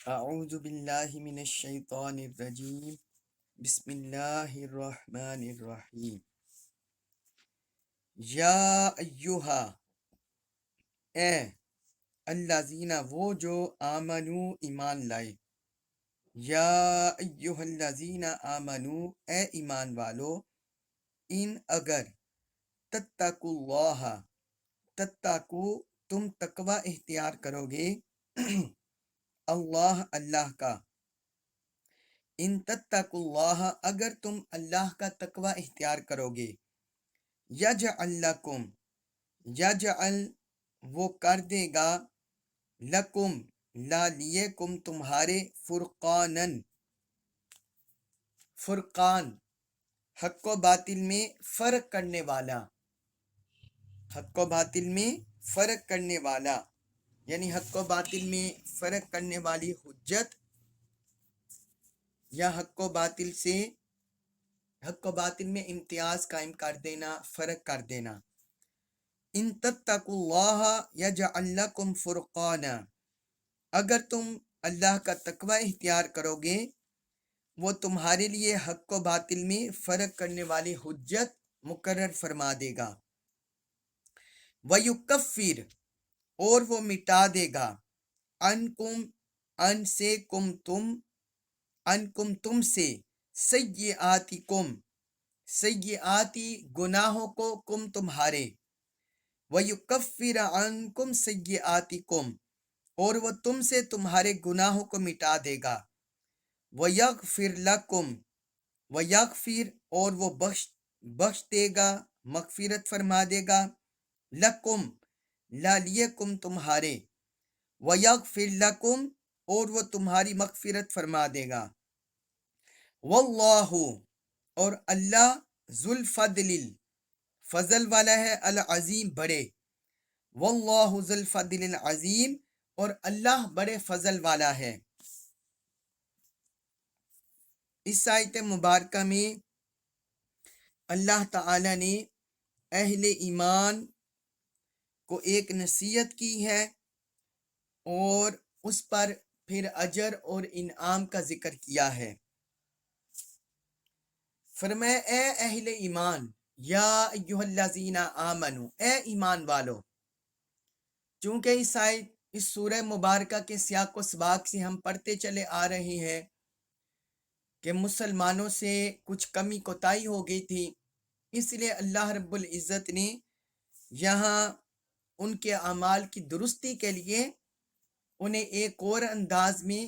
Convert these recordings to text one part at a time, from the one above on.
اعوذ باللہ من الشیطان الرجیم بسم اللہ الرحمن الرحیم یا ایہا اے الذین وہ جو آمنو ایمان لائے یا ایہا الذین آمنو اے ایمان والو ان اگر تتقوا اللہ تتقو تم تقوی اختیار کرو گے اللہ کا ان تتقوا اللہ اگر تم اللہ کا تقوی اختیار کرو گے یجعل لکم یجعل وہ کر دے گا لکم لا لیے کم تمہارے فرقان حق و باطل میں فرق کرنے والا حق و باطل میں فرق کرنے والا یعنی حق و باطل میں فرق کرنے والی حجت یا حق و باطل میں امتیاز قائم کر دینا فرق کر دینا ان تتقوا اللہ یجعل لکم فرقانا اگر تم اللہ کا تقوی اختیار کرو گے وہ تمہارے لیے حق و باطل میں فرق کرنے والی حجت مقرر فرما دے گا وَيُكَفِّرْ اور وہ مٹا دے گا عنکم تم سے سیئاتی گناہوں کو کم تمہارے وَيُكَفِّرَ عَنْكُمْ سَيِّئَاتِكُمْ اور وہ تم سے تمہارے گناہوں کو مٹا دے گا وَيَغْفِرْ لَكُمْ وَيَغْفِرْ اور وہ بخش دے گا مغفرت فرما دے گا لَكُمْ لالیکم تمہارے وَيَغْفِرْ لَكُمْ اور وہ تمہاری مغفرت فرما دے گا واللہ اور اللہ ذو الفضل فضل والا ہے العظیم بڑے واللہ ذو الفضل العظیم اور اللہ بڑے فضل والا ہے۔ اس آیت مبارکہ میں اللہ تعالی نے اہل ایمان کو ایک نصیحت کی ہے اور اس پر پھر اجر اور انعام کا ذکر کیا ہے۔ فرمایا اے اہل ایمان یا ایہا الذین آمنو اے ایمان والو، چونکہ اس سورہ مبارکہ کے سیاق و سباق سے ہم پڑھتے چلے آ رہے ہیں کہ مسلمانوں سے کچھ کمی کوتاہی ہو گئی تھی، اس لیے اللہ رب العزت نے یہاں ان کے اعمال کی درستی کے لیے انہیں ایک اور انداز میں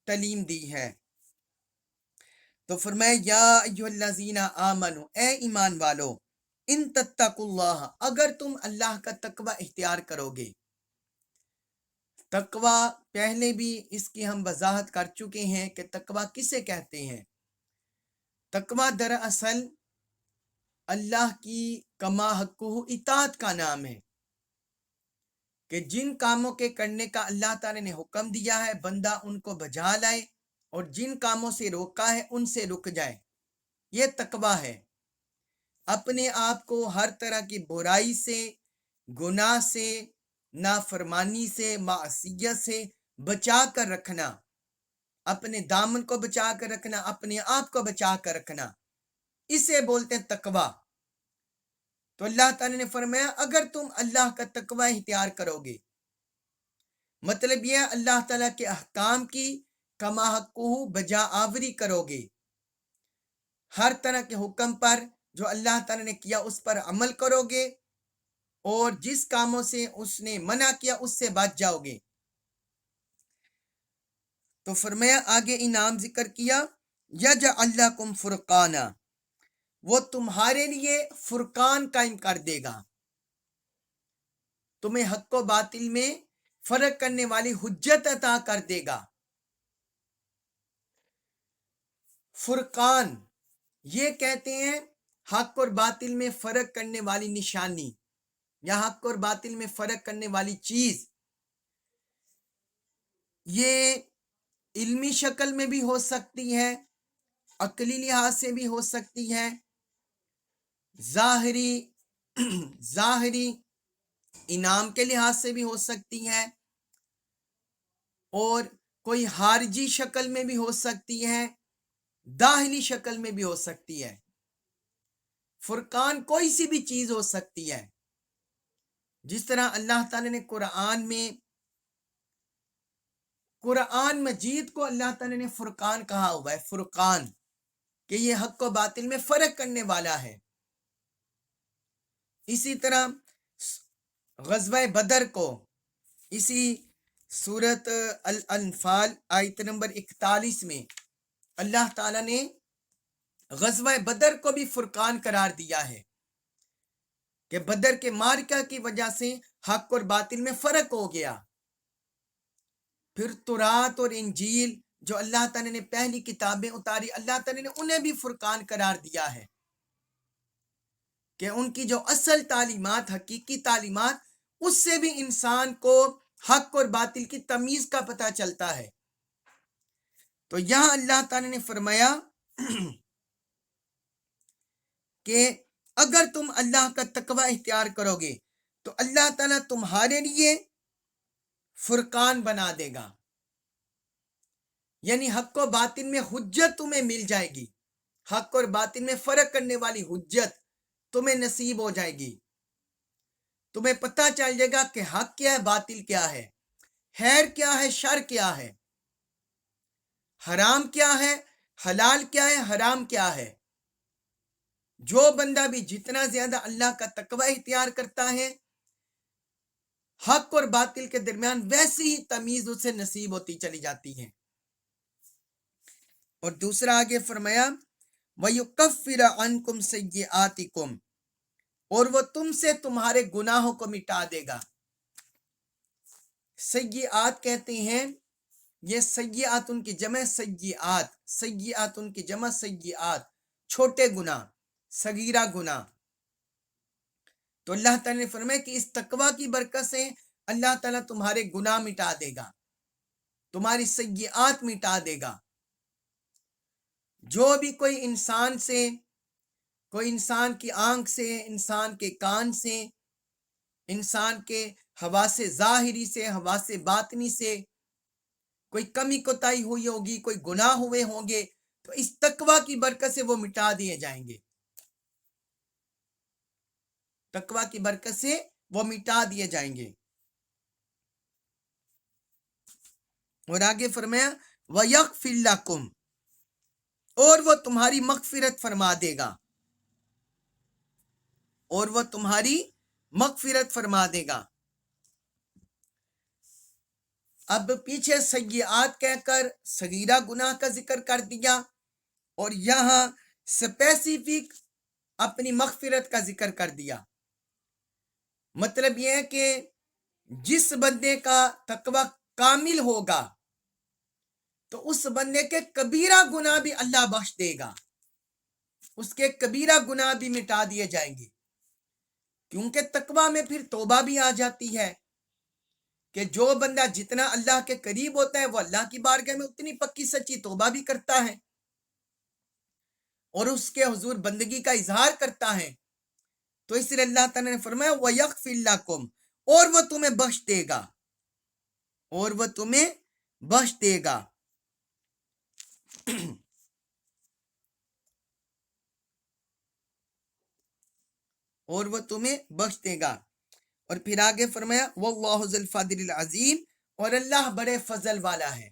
تعلیم دی ہے۔ تو فرمایا یا ایھا الذین آمنو اے ایمان والو ان تتقوا اللہ اگر تم اللہ کا تقوی اختیار کرو گے۔ تقوی پہلے بھی اس کی ہم وضاحت کر چکے ہیں کہ تقوی کسے کہتے ہیں۔ تقوی دراصل اللہ کی کما حقہ اطاعت کا نام ہے کہ جن کاموں کے کرنے کا اللہ تعالی نے حکم دیا ہے بندہ ان کو بجا لائے اور جن کاموں سے روکا ہے ان سے رک جائے، یہ تقوی ہے۔ اپنے آپ کو ہر طرح کی برائی سے، گناہ سے، نافرمانی سے، معصیت سے بچا کر رکھنا، اپنے دامن کو بچا کر رکھنا، اپنے آپ کو بچا کر رکھنا، اسے بولتے ہیں تقوی۔ تو اللہ تعالی نے فرمایا اگر تم اللہ کا تقوی اختیار کرو گے، مطلب یہ اللہ تعالیٰ کے احکام کی کما حقہ بجا آوری کرو گے، ہر طرح کے حکم پر جو اللہ تعالیٰ نے کیا اس پر عمل کرو گے اور جس کاموں سے اس نے منع کیا اس سے بچ جاؤ گے۔ تو فرمایا آگے انعام ذکر کیا یجعل لکم فرقانا وہ تمہارے لیے فرقان قائم کر دے گا، تمہیں حق و باطل میں فرق کرنے والی حجت عطا کر دے گا۔ فرقان یہ کہتے ہیں حق اور باطل میں فرق کرنے والی نشانی یا حق اور باطل میں فرق کرنے والی چیز، یہ علمی شکل میں بھی ہو سکتی ہے، عقلی لحاظ سے بھی ہو سکتی ہے، ظاہری انعام کے لحاظ سے بھی ہو سکتی ہے، اور کوئی خارجی شکل میں بھی ہو سکتی ہے، داخلی شکل میں بھی ہو سکتی ہے۔ فرقان کوئی سی بھی چیز ہو سکتی ہے، جس طرح اللہ تعالیٰ نے قرآن مجید کو اللہ تعالیٰ نے فرقان کہا ہوا ہے، فرقان، کہ یہ حق و باطل میں فرق کرنے والا ہے۔ اسی طرح غزوہ بدر کو اسی سورت الانفال آیت نمبر 41 میں اللہ تعالیٰ نے غزوہ بدر کو بھی فرقان قرار دیا ہے کہ بدر کے معرکہ کی وجہ سے حق اور باطل میں فرق ہو گیا۔ پھر تورات اور انجیل جو اللہ تعالیٰ نے پہلی کتابیں اتاری، اللہ تعالیٰ نے انہیں بھی فرقان قرار دیا ہے کہ ان کی جو اصل تعلیمات، حقیقی تعلیمات، اس سے بھی انسان کو حق اور باطل کی تمیز کا پتہ چلتا ہے۔ تو یہاں اللہ تعالیٰ نے فرمایا کہ اگر تم اللہ کا تقوی اختیار کرو گے تو اللہ تعالیٰ تمہارے لیے فرقان بنا دے گا، یعنی حق و باطل میں حجت تمہیں مل جائے گی، حق اور باطل میں فرق کرنے والی حجت تمہیں نصیب ہو جائے گی۔ تمہیں پتہ چل جائے گا کہ حق کیا ہے، باطل کیا ہے، خیر کیا ہے، شر کیا ہے، حرام کیا ہے، حلال کیا ہے، حرام کیا ہے۔ جو بندہ بھی جتنا زیادہ اللہ کا تقوی اختیار کرتا ہے، حق اور باطل کے درمیان ویسی ہی تمیز اسے نصیب ہوتی چلی جاتی ہے۔ اور دوسرا آگے فرمایا وَيُكَفِّرَ عَنْكُمْ سَيِّئَاتِكُمْ، اور وہ تم سے تمہارے گناہوں کو مٹا دے گا۔ سیئات کہتے ہیں، یہ سیئات ان کی جمع سیئات، سیئات ان کی جمع سیئات، چھوٹے گناہ، صغیرہ گناہ۔ تو اللہ تعالیٰ نے فرمایا کہ اس تقوی کی برکت سے اللہ تعالیٰ تمہارے گناہ مٹا دے گا، تمہاری سیئات مٹا دے گا۔ جو بھی کوئی انسان کی آنکھ سے، انسان کے کان سے، انسان کے حواس ظاہری سے، حواس باطنی سے کوئی کمی کوتاہی ہوئی ہوگی، کوئی گناہ ہوئے ہوں گے، تو اس تقوی کی برکت سے وہ مٹا دیے جائیں گے، تقوی کی برکت سے وہ مٹا دیے جائیں گے۔ اور آگے فرمایا وَيَغْفِرْ لَكُمْ، اور وہ تمہاری مغفرت فرما دے گا، اور وہ تمہاری مغفرت فرما دے گا۔ اب پیچھے سیئات کہہ کر صغیرہ گناہ کا ذکر کر دیا، اور یہاں سپیسیفک اپنی مغفرت کا ذکر کر دیا۔ مطلب یہ ہے کہ جس بندے کا تقوی کامل ہوگا تو اس بندے کے کبیرہ گناہ بھی اللہ بخش دے گا، اس کے کبیرہ گناہ بھی مٹا دیے جائیں گے، کیونکہ تقوی میں پھر توبہ بھی آ جاتی ہے کہ جو بندہ جتنا اللہ کے قریب ہوتا ہے وہ اللہ کی بارگاہ میں اتنی پکی سچی توبہ بھی کرتا ہے اور اس کے حضور بندگی کا اظہار کرتا ہے۔ تو اس لیے اللہ تعالیٰ نے فرمایا وَيَغْفِرْ لَكُمْ، اور وہ تمہیں بخش دے گا، اور وہ تمہیں بخش دے گا۔ اور وہ تمہیں بخش دے گا۔ اور پھر آگے فرمایا وَاللَّهُ ذُو الْفَضْلِ الْعَظِيمِ، اور اللہ بڑے فضل والا ہے۔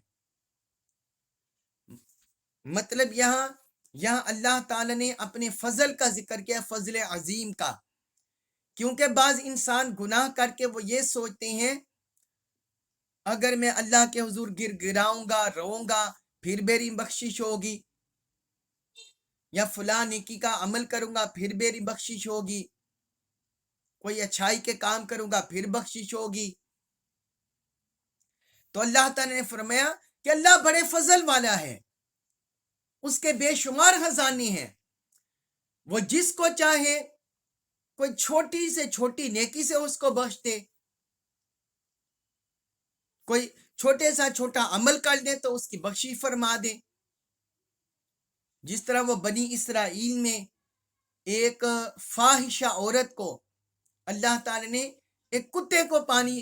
مطلب یہاں اللہ تعالیٰ نے اپنے فضل کا ذکر کیا، فضل عظیم کا، کیونکہ بعض انسان گناہ کر کے وہ یہ سوچتے ہیں اگر میں اللہ کے حضور گر گراؤں گا، روؤں گا، پھر میری بخشش ہوگی، یا فلاں نیکی کا عمل کروں گا پھر میری بخشش ہوگی، کوئی اچھائی کے کام کروں گا پھر بخشش ہوگی۔ تو اللہ تعالیٰ نے فرمایا کہ اللہ بڑے فضل والا ہے، اس کے بے شمار خزانے ہیں، وہ جس کو چاہے کوئی چھوٹی سے چھوٹی نیکی سے اس کو بخش دے، کوئی چھوٹے سا چھوٹا عمل کر دے تو اس کی بخشش فرما دے۔ جس طرح وہ بنی اسرائیل میں ایک فاحشہ عورت کو اللہ تعالی نے ایک کتے کو پانی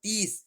30,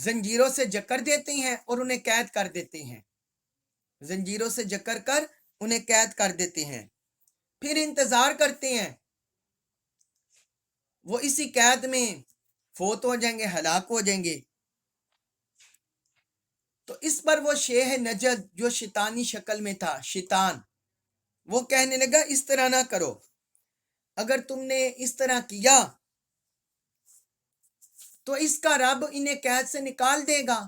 زنجیروں سے جکڑ دیتے ہیں اور انہیں قید کر دیتے ہیں، زنجیروں سے جکڑ کر انہیں قید کر دیتے ہیں، پھر انتظار کرتے ہیں، وہ اسی قید میں فوت ہو جائیں گے، ہلاک ہو جائیں گے۔ تو اس پر وہ شیخ نجد جو شیطانی شکل میں تھا، شیطان، وہ کہنے لگا اس طرح نہ کرو، اگر تم نے اس طرح کیا تو اس کا رب انہیں قید سے نکال دے گا،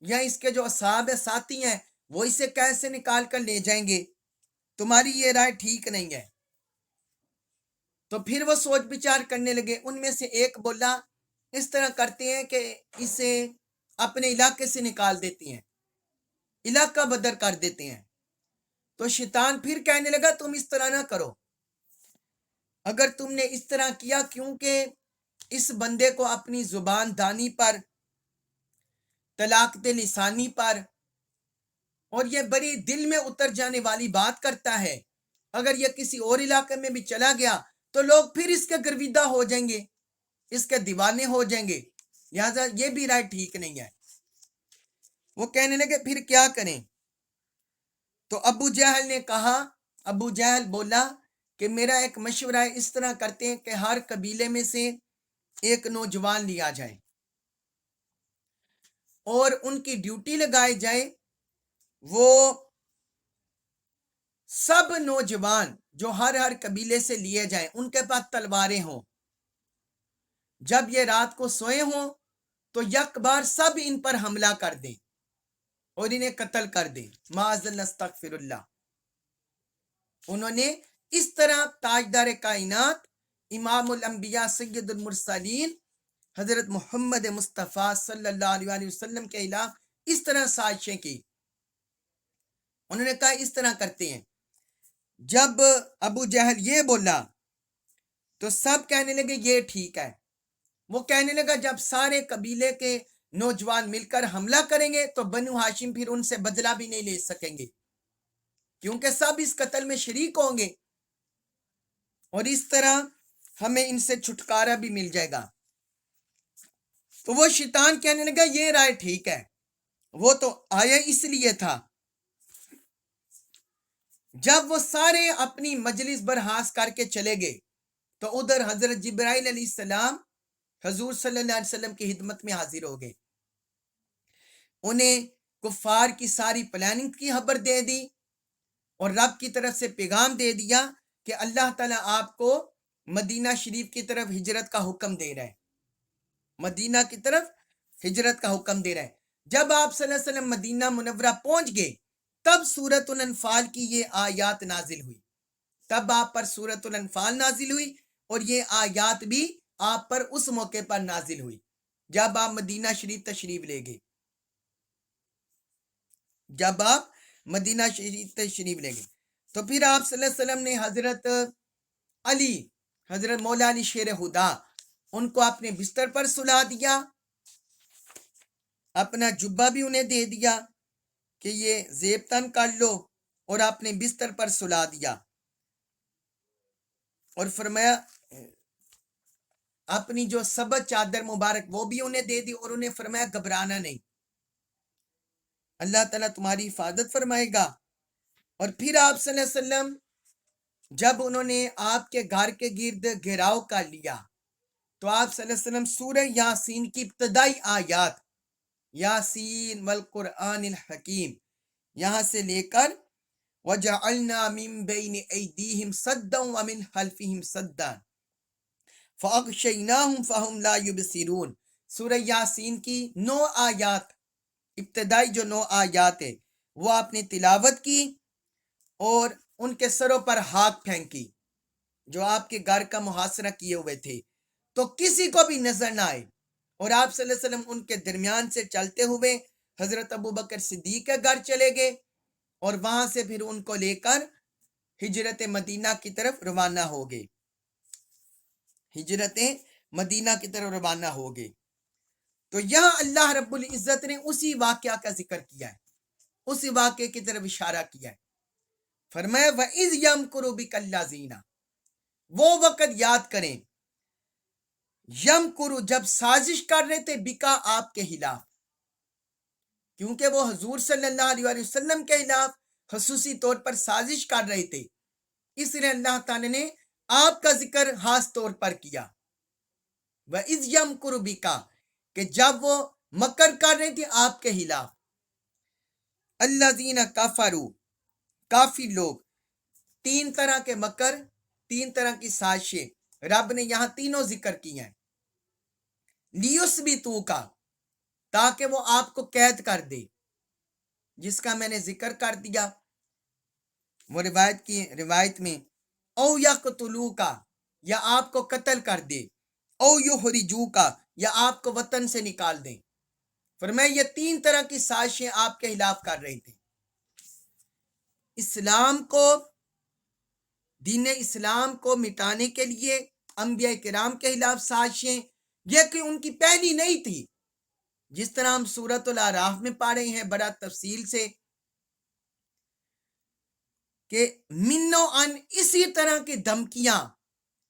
یا اس کے جو اصحاب ساتھی ہیں وہ اسے قید سے نکال کر لے جائیں گے، تمہاری یہ رائے ٹھیک نہیں ہے۔ تو پھر وہ سوچ بچار کرنے لگے، ان میں سے ایک بولا اس طرح کرتے ہیں کہ اسے اپنے علاقے سے نکال دیتے ہیں، علاقہ بدر کر دیتے ہیں۔ تو شیطان پھر کہنے لگا تم اس طرح نہ کرو، اگر تم نے اس طرح کیا، کیونکہ اس بندے کو اپنی زبان دانی پر، طلاقت لسانی پر، اور یہ بڑی دل میں اتر جانے والی بات کرتا ہے، اگر یہ کسی اور علاقے میں بھی چلا گیا تو لوگ پھر اس کے گرویدہ ہو جائیں گے، اس کے دیوانے ہو جائیں گے، لہذا یہ بھی رائے ٹھیک نہیں ہے۔ وہ کہنے لگے پھر کیا کریں؟ تو ابو جہل نے کہا، ابو جہل بولا کہ میرا ایک مشورہ ہے، اس طرح کرتے ہیں کہ ہر قبیلے میں سے ایک نوجوان لیا جائے اور ان کی ڈیوٹی لگائی جائے، وہ سب نوجوان جو ہر قبیلے سے لیے جائیں ان کے پاس تلواریں ہوں، جب یہ رات کو سوئے ہوں تو یک بار سب ان پر حملہ کر دیں اور انہیں قتل کر دیں، معاذ اللہ استغفر اللہ۔ انہوں نے اس طرح تاجدار کائنات، امام الانبیاء، سید المرسلین حضرت محمد مصطفیٰ صلی اللہ علیہ وسلم کے خلاف اس طرح سازشیں کی۔ انہوں نے کہا اس طرح کرتے ہیں۔ جب ابو جہل یہ بولا تو سب کہنے لگے یہ ٹھیک ہے۔ وہ کہنے لگا جب سارے قبیلے کے نوجوان مل کر حملہ کریں گے تو بنو ہاشم پھر ان سے بدلہ بھی نہیں لے سکیں گے، کیونکہ سب اس قتل میں شریک ہوں گے، اور اس طرح ہمیں ان سے چھٹکارا بھی مل جائے گا۔ تو وہ شیطان کہنے لگا یہ رائے ٹھیک ہے، وہ تو آیا اس لیے تھا۔ جب وہ سارے اپنی مجلس برحاس کر کے چلے گئے تو ادھر حضرت جبرائیل علیہ السلام حضور صلی اللہ علیہ وسلم کی خدمت میں حاضر ہو گئے، انہیں کفار کی ساری پلاننگ کی خبر دے دی اور رب کی طرف سے پیغام دے دیا کہ اللہ تعالیٰ آپ کو مدینہ شریف کی طرف ہجرت کا حکم دے رہا ہے، مدینہ کی طرف ہجرت کا حکم دے رہا ہے۔ جب آپ صلی اللہ علیہ وسلم مدینہ منورہ پہنچ گئے تب سورۃ الانفال کی یہ آیات نازل ہوئی، تب آپ پر سورۃ الانفال نازل ہوئی، اور یہ آیات بھی آپ پر اس موقع پر نازل ہوئی جب آپ مدینہ شریف تشریف لے گئے، جب آپ مدینہ شریف تشریف لے گئے تو پھر آپ صلی اللہ علیہ وسلم نے حضرت علی، حضرت مولا علی شیر خدا، ان کو اپنے بستر پر سلا دیا، اپنا جبہ بھی انہیں دے دیا کہ یہ زیب تن کر لو، اور اپنے بستر پر سلا دیا، اور فرمایا اپنی جو سبز چادر مبارک وہ بھی انہیں دے دی، اور انہیں فرمایا گھبرانا نہیں، اللہ تعالیٰ تمہاری حفاظت فرمائے گا۔ اور پھر آپ صلی اللہ علیہ وسلم جب انہوں نے آپ کے گھر کے گرد گھیراؤ کر لیا تو آپ صلی اللہ علیہ وسلم سورہ یاسین کی ابتدائی آیات، یاسین والقرآن الحکیم، یہاں سے لے کر وَجَعَلْنَا مِن بَيْنِ أَيْدِيهِمْ سَدًّا وَمِنْ خَلْفِهِمْ سَدًّا فَأَغْشَيْنَاهُمْ فَهُمْ لَا يُبْصِرُونَ، سورہ یاسین کی 9 آیات، ابتدائی جو 9 آیات ہے وہ آپ نے تلاوت کی اور ان کے سروں پر ہاتھ پھینکی جو آپ کے گھر کا محاصرہ کیے ہوئے تھے، تو کسی کو بھی نظر نہ آئے، اور آپ صلی اللہ علیہ وسلم ان کے درمیان سے چلتے ہوئے حضرت ابوبکر صدیق کے گھر چلے گئے، اور وہاں سے پھر ان کو لے کر ہجرت مدینہ کی طرف روانہ ہو گئے، ہجرت مدینہ کی طرف روانہ ہو گئے۔ تو یہاں اللہ رب العزت نے اسی واقعہ کا ذکر کیا ہے، اسی واقعے کی طرف اشارہ کیا ہے، فرمایا وَإِذْ يَمْكُرُ بِكَ الَّذِينَ، وہ وقت یاد کریں، یمکرو جب سازش کر رہے تھے، بکا آپ کے خلاف، کیونکہ وہ حضور صلی اللہ علیہ وآلہ وسلم کے خلاف خصوصی طور پر سازش کر رہے تھے، اس لیے اللہ تعالیٰ نے آپ کا ذکر خاص طور پر کیا۔ وَإِذْ يَمْكُرُ بِكَ، کہ جب وہ مکر کر رہے تھے آپ کے خلاف۔ الَّذِينَ كَفَرُوا، کافر لوگ، تین طرح کے مکر، تین طرح کی سازشیں رب نے یہاں تینوں ذکر کی ہیں۔ لِيُثْبِتُوكَ، تاکہ وہ آپ کو قید کر دے، جس کا میں نے ذکر کر دیا وہ روایت میں، او یقتلوک، یا آپ کو قتل کر دے، او یخرجوک، یا آپ کو وطن سے نکال دیں۔ فرمایا یہ تین طرح کی سازشیں آپ کے خلاف کر رہے تھے۔ اسلام کو، دین اسلام کو مٹانے کے لیے انبیاء کرام کے خلاف سازشیں، یہ کہ ان کی پہلی نہیں تھی، جس طرح ہم سورۃ الاعراف میں پڑھ رہے ہیں بڑا تفصیل سے کہ منو ان، اسی طرح کی دھمکیاں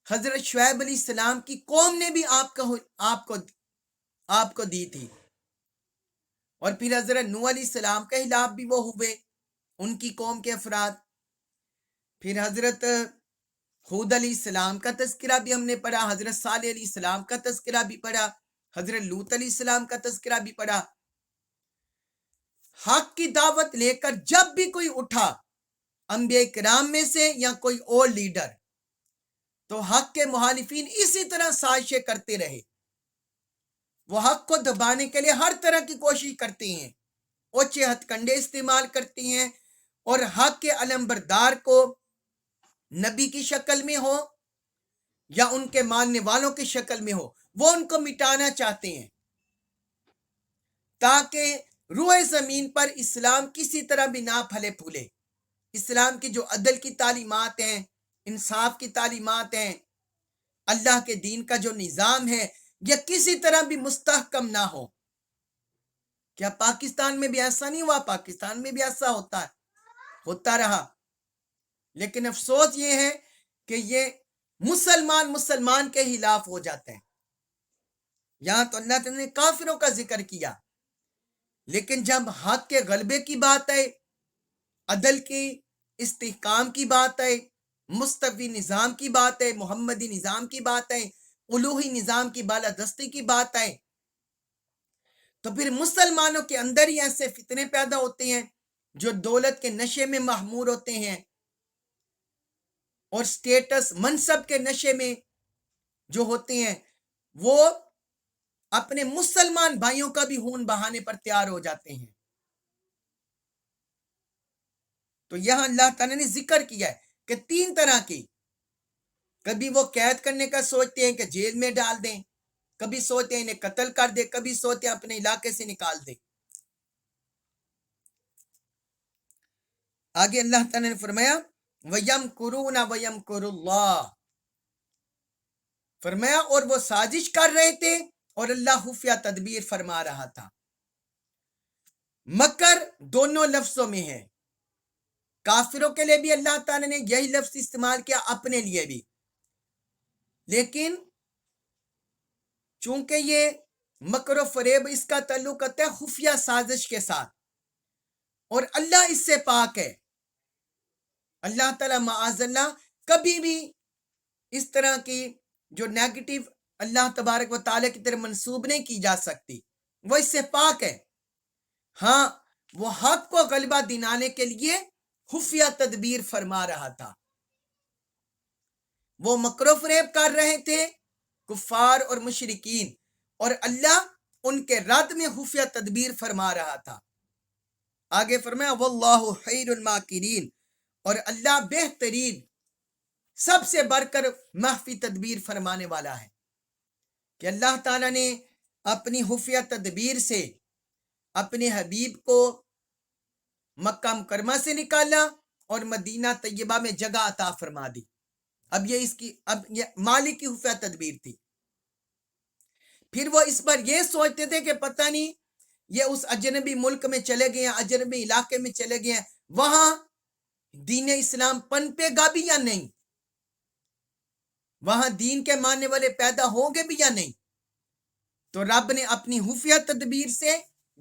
حضرت شعیب علیہ السلام کی قوم نے بھی آپ کو دی تھی، اور پھر حضرت نوح علیہ السلام کے خلاف بھی وہ ہوئے، ان کی قوم کے افراد۔ پھر حضرت ہود علیہ السلام کا تذکرہ بھی ہم نے پڑھا، حضرت صالح علیہ السلام کا تذکرہ بھی پڑھا، حضرت لوط علیہ السلام کا تذکرہ بھی پڑھا۔ حق کی دعوت لے کر جب بھی کوئی اٹھا، انبیاء کرام میں سے یا کوئی اور لیڈر، تو حق کے مخالفین اسی طرح سازشیں کرتے رہے۔ وہ حق کو دبانے کے لیے ہر طرح کی کوشش کرتے ہیں، اوچھے ہتھ کنڈے استعمال کرتے ہیں، اور حق کے علمبردار کو نبی کی شکل میں ہو یا ان کے ماننے والوں کی شکل میں ہو، وہ ان کو مٹانا چاہتے ہیں، تاکہ روئے زمین پر اسلام کسی طرح بھی نہ پھلے پھولے۔ اسلام کی جو عدل کی تعلیمات ہیں، انصاف کی تعلیمات ہیں، اللہ کے دین کا جو نظام ہے، یہ کسی طرح بھی مستحکم نہ ہو۔ کیا پاکستان میں بھی ایسا نہیں ہوا؟ پاکستان میں بھی ایسا ہوتا رہا، لیکن افسوس یہ ہے کہ یہ مسلمان کے خلاف ہو جاتے ہیں۔ یہاں تو اللہ تعالیٰ نے کافروں کا ذکر کیا، لیکن جب حق کے غلبے کی بات ہے، عدل کی استحکام کی بات ہے، مستوی نظام کی بات ہے، محمدی نظام کی بات ہے، الوہی نظام کی بالادستی کی بات ہے، تو پھر مسلمانوں کے اندر ہی ایسے فتنے پیدا ہوتے ہیں جو دولت کے نشے میں مخمور ہوتے ہیں، اور سٹیٹس منصب کے نشے میں جو ہوتے ہیں، وہ اپنے مسلمان بھائیوں کا بھی خون بہانے پر تیار ہو جاتے ہیں۔ تو یہاں اللہ تعالیٰ نے ذکر کیا ہے کہ تین طرح کی، کبھی وہ قید کرنے کا سوچتے ہیں کہ جیل میں ڈال دیں، کبھی سوچتے ہیں انہیں قتل کر دیں، کبھی سوچتے ہیں اپنے علاقے سے نکال دیں۔ آگے اللہ تعالیٰ نے فرمایا وَيَمْكُرُونَ وَيَمْكُرُ اللَّهُ، فرمایا اور وہ سازش کر رہے تھے اور اللہ خفیہ تدبیر فرما رہا تھا۔ مکر دونوں لفظوں میں ہے، کافروں کے لیے بھی اللہ تعالیٰ نے یہی لفظ استعمال کیا، اپنے لیے بھی، لیکن چونکہ یہ مکر و فریب اس کا تعلق ہوتا ہے خفیہ سازش کے ساتھ، اور اللہ اس سے پاک ہے۔ اللہ تعالیٰ معاذ اللہ کبھی بھی اس طرح کی جو نیگیٹو اللہ تبارک و تعالیٰ کی طرف منسوب نہیں کی جا سکتی، وہ اس سے پاک ہے۔ ہاں، وہ حق کو غلبہ دلانے کے لیے خفیہ تدبیر فرما رہا تھا۔ وہ مکر و فریب کر رہے تھے کفار اور مشرکین، اور اللہ ان کے رد میں خفیہ تدبیر فرما رہا تھا۔ آگے فرمایا واللہ خیر الماکرین، اور اللہ بہترین، سب سے بڑھ کر مخفی تدبیر فرمانے والا ہے، کہ اللہ تعالیٰ نے اپنی خفیہ تدبیر سے اپنے حبیب کو مکہ مکرمہ سے نکالا اور مدینہ طیبہ میں جگہ عطا فرما دی۔ اب یہ مالک کی خفیہ تدبیر تھی۔ پھر وہ اس پر یہ سوچتے تھے کہ پتہ نہیں یہ اس اجنبی ملک میں چلے گئے ہیں، اجنبی علاقے میں چلے گئے ہیں، وہاں دین اسلام پنپے گا بھی یا نہیں، وہاں دین کے ماننے والے پیدا ہوں گے بھی یا نہیں۔ تو رب نے اپنی خفیہ تدبیر سے